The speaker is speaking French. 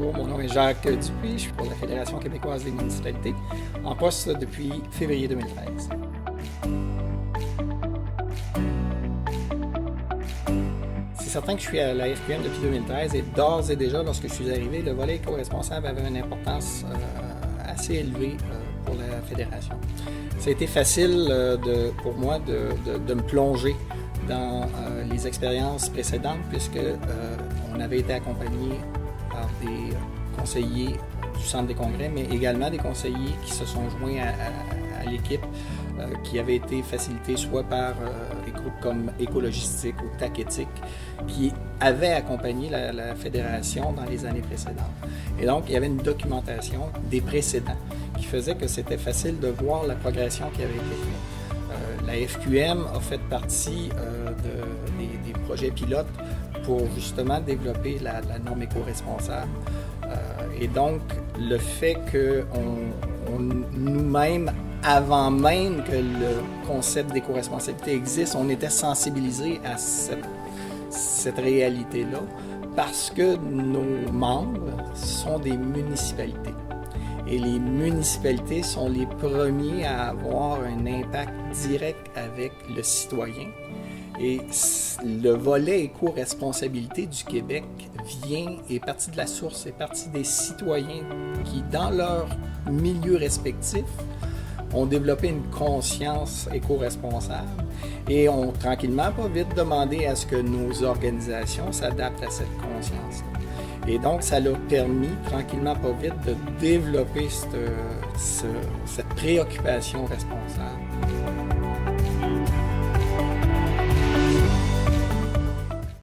Bonjour, mon nom est Jacques Dupuis, je suis pour la Fédération québécoise des municipalités, en poste depuis février 2013. C'est certain que je suis à la FQM depuis 2013 et d'ores et déjà, lorsque je suis arrivé, le volet éco-responsable avait une importance assez élevée pour la Fédération. Ça a été facile pour moi de me plonger dans les expériences précédentes puisque on avait été accompagné par des conseillers du Centre des congrès, mais également des conseillers qui se sont joints à l'équipe qui avait été facilitée soit par des groupes comme Écologistique ou TAC Éthique qui avaient accompagné la Fédération dans les années précédentes. Et donc, il y avait une documentation des précédents qui faisait que c'était facile de voir la progression qui avait été faite. La FQM a fait partie des projets pilotes pour justement développer la norme éco-responsable. Et donc, le fait que nous-mêmes, avant même que le concept d'éco-responsabilité existe, on était sensibilisés à cette réalité-là parce que nos membres sont des municipalités. Et les municipalités sont les premiers à avoir un impact direct avec le citoyen. Et le volet éco-responsabilité du Québec est partie de la source, est partie des citoyens qui, dans leur milieu respectif, ont développé une conscience éco-responsable et ont tranquillement, pas vite, demandé à ce que nos organisations s'adaptent à cette conscience-là. Et donc, ça leur a permis, tranquillement, pas vite, de développer cette préoccupation responsable.